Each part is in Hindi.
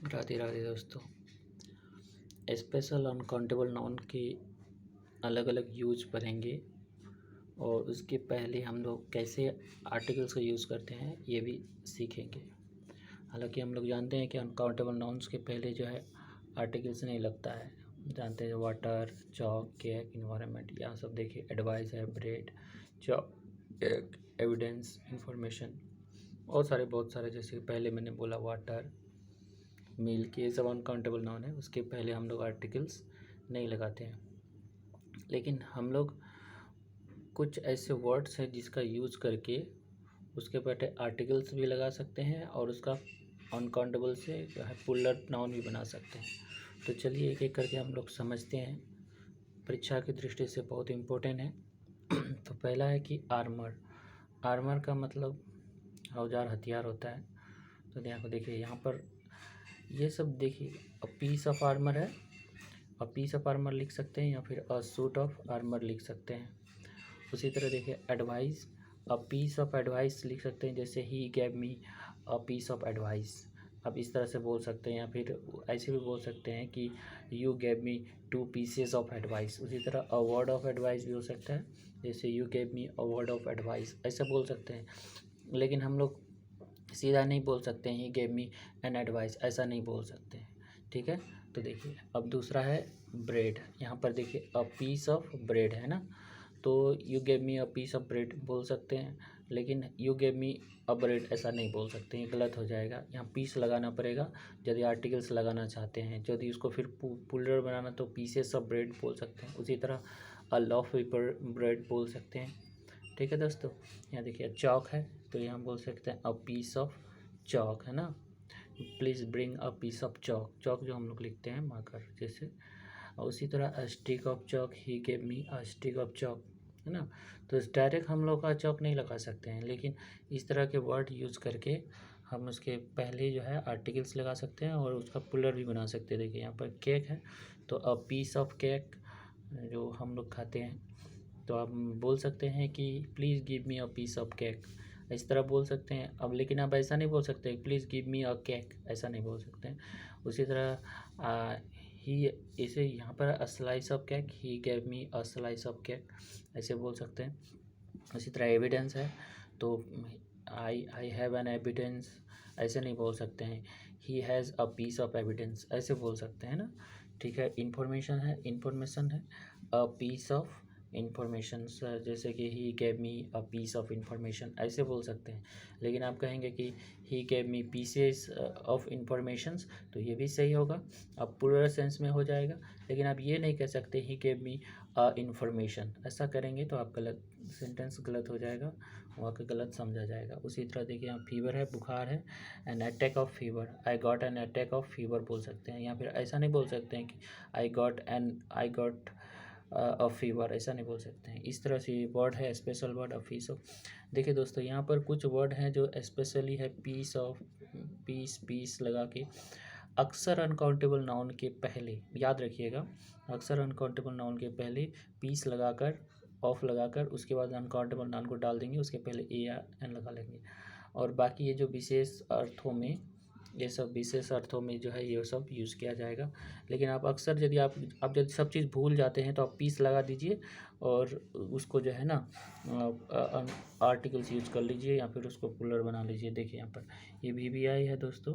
राधे राधे दोस्तों। स्पेशल अनकाउंटेबल नाउन के अलग अलग यूज पढ़ेंगे और उसके पहले हम लोग कैसे आर्टिकल्स का यूज़ करते हैं ये भी सीखेंगे। हालांकि हम लोग जानते हैं कि अनकाउंटेबल नाउन्स के पहले जो है आर्टिकल्स नहीं लगता है। जानते हैं वाटर, चॉक, केक, इन्वायरमेंट, यहाँ सब देखिए एडवाइस है, bread, chalk, cake, evidence, information और बहुत सारे जैसे पहले मैंने बोला वाटर, मिल्क, ये सब अनकाउंटेबल नाउन है। उसके पहले हम लोग आर्टिकल्स नहीं लगाते हैं, लेकिन हम लोग कुछ ऐसे वर्ड्स हैं जिसका यूज़ करके उसके पहले आर्टिकल्स भी लगा सकते हैं और उसका अनकाउंटेबल से जो है पुलर नाउन भी बना सकते हैं। तो चलिए एक एक करके हम लोग समझते हैं, परीक्षा की दृष्टि से बहुत इम्पोर्टेंट है। तो पहला है कि आर्मर। आर्मर का मतलब औजार, हथियार होता है। तो देखिए यहाँ पर ये सब देखिए, अ पीस ऑफ आर्मर है, अ पीस ऑफ आर्मर लिख सकते हैं या फिर अ सूट ऑफ आर्मर लिख सकते हैं। उसी तरह देखिए advice, a piece of advice लिख सकते हैं, जैसे ही gave me a piece of advice. अब इस तरह से बोल सकते हैं या फिर ऐसे भी बोल सकते हैं कि you gave me 2 pieces of advice. उसी तरह अ वर्ड ऑफ एडवाइस भी हो सकता है, जैसे you gave me a word of advice, ऐसा बोल सकते हैं। लेकिन हम लोग सीधा नहीं बोल सकते हैं ही गेव मी एन एडवाइस, ऐसा नहीं बोल सकते हैं। ठीक है, तो देखिए अब दूसरा है ब्रेड। यहाँ पर देखिए अ पीस ऑफ ब्रेड है ना, तो you gave me a piece of bread बोल सकते हैं, लेकिन you gave me a bread ऐसा नहीं बोल सकते हैं, गलत हो जाएगा। यहाँ पीस लगाना पड़ेगा यदि आर्टिकल्स लगाना चाहते हैं। यदि उसको फिर पुलर बनाना तो पीसेस ऑफ ब्रेड बोल सकते हैं। उसी तरह अ लॉफ पेपर ब्रेड बोल सकते हैं। ठीक है दोस्तों, यहाँ देखिए चॉक है तो यहाँ बोल सकते हैं अ पीस ऑफ चॉक, है ना। Please bring a piece of chalk, chalk जो हम लोग लिखते हैं मार्कर जैसे। और उसी तरह a stick of chalk, he gave me a stick of chalk, है ना। तो डायरेक्ट हम लोग का चॉक नहीं लगा सकते हैं, लेकिन इस तरह के वर्ड यूज़ करके हम उसके पहले जो है आर्टिकल्स लगा सकते हैं और उसका पुलर भी बना सकते हैं। देखिए यहाँ पर केक है तो अ पीस ऑफ केक जो हम लोग खाते हैं, तो आप बोल सकते हैं कि please give me a piece of cake, इस तरह बोल सकते हैं। अब लेकिन आप ऐसा नहीं बोल सकते please give me a cake, ऐसा नहीं बोल सकते हैं। उसी तरह ही इसे यहाँ पर a slice of cake, he gave me a slice of cake, ऐसे बोल सकते हैं। उसी तरह एविडेंस है तो आई हैव एन एविडेंस, ऐसे नहीं बोल सकते हैं। He has a piece of evidence, ऐसे बोल सकते हैं ना। ठीक है, इंफॉर्मेशन है अ पीस ऑफ इंफॉर्मेशन, जैसे कि he gave me a piece of information, ऐसे बोल सकते हैं। लेकिन आप कहेंगे कि he gave me pieces of informations, तो ये भी सही होगा, अब प्लूरल सेंस में हो जाएगा। लेकिन आप ये नहीं कह सकते ही गेव मी अ इंफॉर्मेशन, ऐसा करेंगे तो आप गलत, सेंटेंस गलत हो जाएगा, वहाँ का गलत समझा जाएगा। उसी तरह देखिए यहाँ फीवर है, बुखार है, an attack of fever, I got an attack of fever बोल सकते हैं। या फिर ऐसा नहीं बोल सकते हैं कि आई गॉट अ फीवर, ऐसा नहीं बोल सकते हैं। इस तरह से ये वर्ड है special word of peace of. देखिए दोस्तों यहाँ पर कुछ वर्ड हैं जो स्पेशली है पीस ऑफ, पीस लगा के। अक्सर अनकाउंटेबल नाउन के पहले, याद रखिएगा, अक्सर अनकाउंटेबल नाउन के पहले पीस लगाकर, ऑफ लगाकर उसके बाद अनकाउंटेबल नाउन को डाल देंगे, उसके पहले ए या एन लगा लेंगे। और बाकी ये जो विशेष अर्थों में, ये सब विशेष अर्थों में जो है ये सब यूज़ किया जाएगा। लेकिन आप अक्सर यदि आप यदि सब चीज़ भूल जाते हैं तो आप पीस लगा दीजिए और उसको जो है ना आर्टिकल्स यूज कर लीजिए या फिर उसको पुलर बना लीजिए। देखिए यहाँ पर ये VBI है दोस्तों,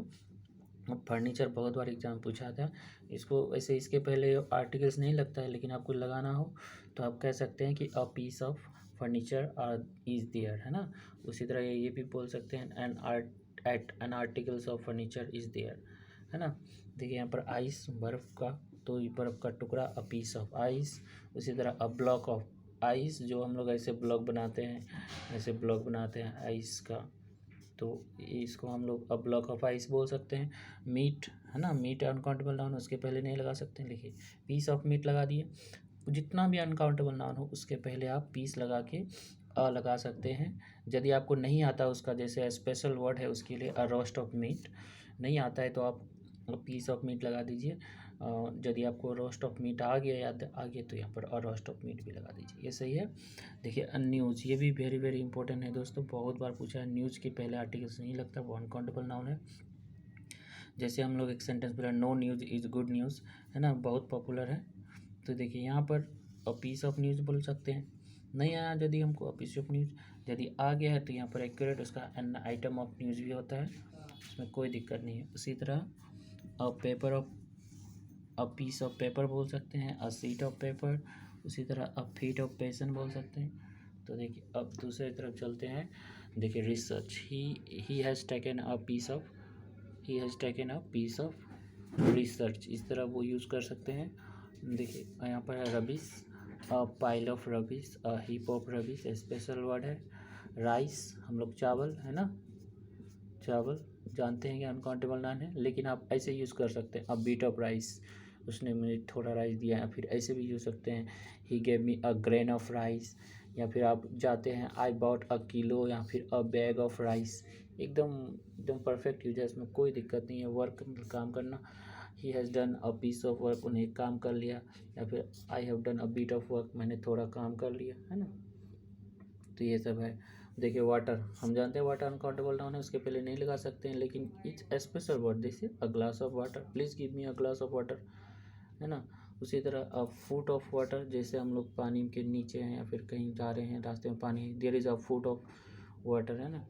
फर्नीचर बहुत बार एग्जाम पूछा था इसको। वैसे इसके पहले आर्टिकल्स नहीं लगता है, लेकिन आपको लगाना हो तो आप कह सकते हैं कि a piece of furniture are is there, है ना। उसी तरह ये भी बोल सकते हैं an articles of furniture is there, है ना। देखिए यहाँ पर आइस, बर्फ़ का, तो ये बर्फ़ का टुकड़ा, अ पीस ऑफ आइस। उसी तरह अ ब्लॉक ऑफ आइस, जो हम लोग ऐसे ब्लॉक बनाते हैं, ऐसे ब्लॉक बनाते हैं आइस का, तो इसको हम लोग अ ब्लॉक ऑफ आइस बोल सकते हैं। मीट है ना, मीट अनकाउंटेबल नाउन, उसके पहले नहीं लगा सकते हैं। लिखिए पीस ऑफ मीट लगा दिए। जितना भी अनकाउंटेबल नाउन हो उसके पहले आप पीस लगा के अ लगा सकते हैं। यदि आपको नहीं आता उसका, जैसे स्पेशल वर्ड है उसके लिए अ रोस्ट ऑफ मीट, नहीं आता है तो आप पीस ऑफ मीट लगा दीजिए। यदि आपको रोस्ट ऑफ मीट आ गया, याद आ गया, तो यहाँ पर अ रोस्ट ऑफ मीट भी लगा दीजिए, ये सही है। देखिए न्यूज़, ये भी वेरी वेरी इंपॉर्टेंट है दोस्तों, बहुत बार पूछा है। न्यूज़ के पहले आर्टिकल्स नहीं लगता, वो अनकाउंटेबल नाउन है। जैसे हम लोग एक सेंटेंस बोला, no news is good news, है ना, बहुत पॉपुलर है। तो देखिए यहाँ पर अ पीस ऑफ न्यूज़ बोल सकते हैं। नहीं आया यदि हमको अ पीस ऑफ न्यूज़, यदि आ गया है तो यहाँ पर एक्यूरेट उसका एन आइटम ऑफ न्यूज़ भी होता है, उसमें कोई दिक्कत नहीं है। उसी तरह a paper of, a piece of paper बोल सकते हैं, अ शीट ऑफ पेपर, उसी तरह अ फीट ऑफ पेशन बोल सकते हैं। तो देखिए अब दूसरे तरफ चलते हैं। देखिए research, he has taken a piece of, he has taken a piece of research, इस तरह वो यूज़ कर सकते हैं। देखिए यहाँ पर है rubbish, a pile of rubbish, a heap of rubbish special word है। राइस, हम लोग चावल, है ना, चावल जानते हैं कि अनकाउंटेबल नाउन है, लेकिन आप ऐसे यूज़ कर सकते हैं, अ बीट ऑफ राइस, उसने मुझे थोड़ा राइस दिया है, फिर ऐसे भी यूज़ सकते हैं, ही gave me a grain of rice, या फिर आप जाते हैं आई बॉट अ किलो, या फिर अ बैग ऑफ राइस। एकदम एकदम परफेक्ट यूज है, इसमें कोई दिक्कत नहीं है। वर्क काम करना, he has done a piece of work, उन्हें काम कर लिया, या फिर I have done a bit of work, मैंने थोड़ा काम कर लिया, है ना। तो ये सब है। देखिए वाटर, हम जानते हैं वाटर अनकाउंटेबल नाउन है, उसके पहले नहीं लगा सकते हैं, लेकिन इट्स स्पेशल वर्ड, जैसे a glass of water, please give me a glass of water, है ना। उसी तरह अ फुट ऑफ वाटर, जैसे हम लोग पानी के नीचे हैं या फिर कहीं जा रहे हैं, रास्ते में पानी, there is a foot of water, है ना,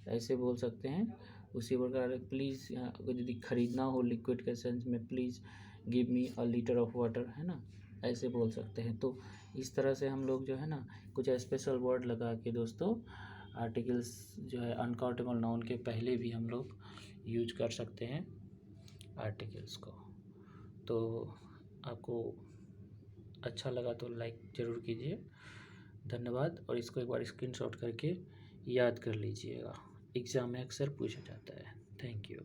ऐसे बोल सकते हैं। उसी प्रकार प्लीज़, अगर यदि खरीदना हो लिक्विड के सेंस में, please give me a litre of water, है ना, ऐसे बोल सकते हैं। तो इस तरह से हम लोग जो है ना कुछ स्पेशल वर्ड लगा के दोस्तों आर्टिकल्स जो है अनकाउंटेबल नाउन के पहले भी हम लोग यूज कर सकते हैं आर्टिकल्स को। तो आपको अच्छा लगा तो लाइक ज़रूर कीजिए, धन्यवाद। और इसको एक बार स्क्रीनशॉट करके याद कर लीजिएगा, एग्ज़ाम में अक्सर पूछा जाता है। Thank you.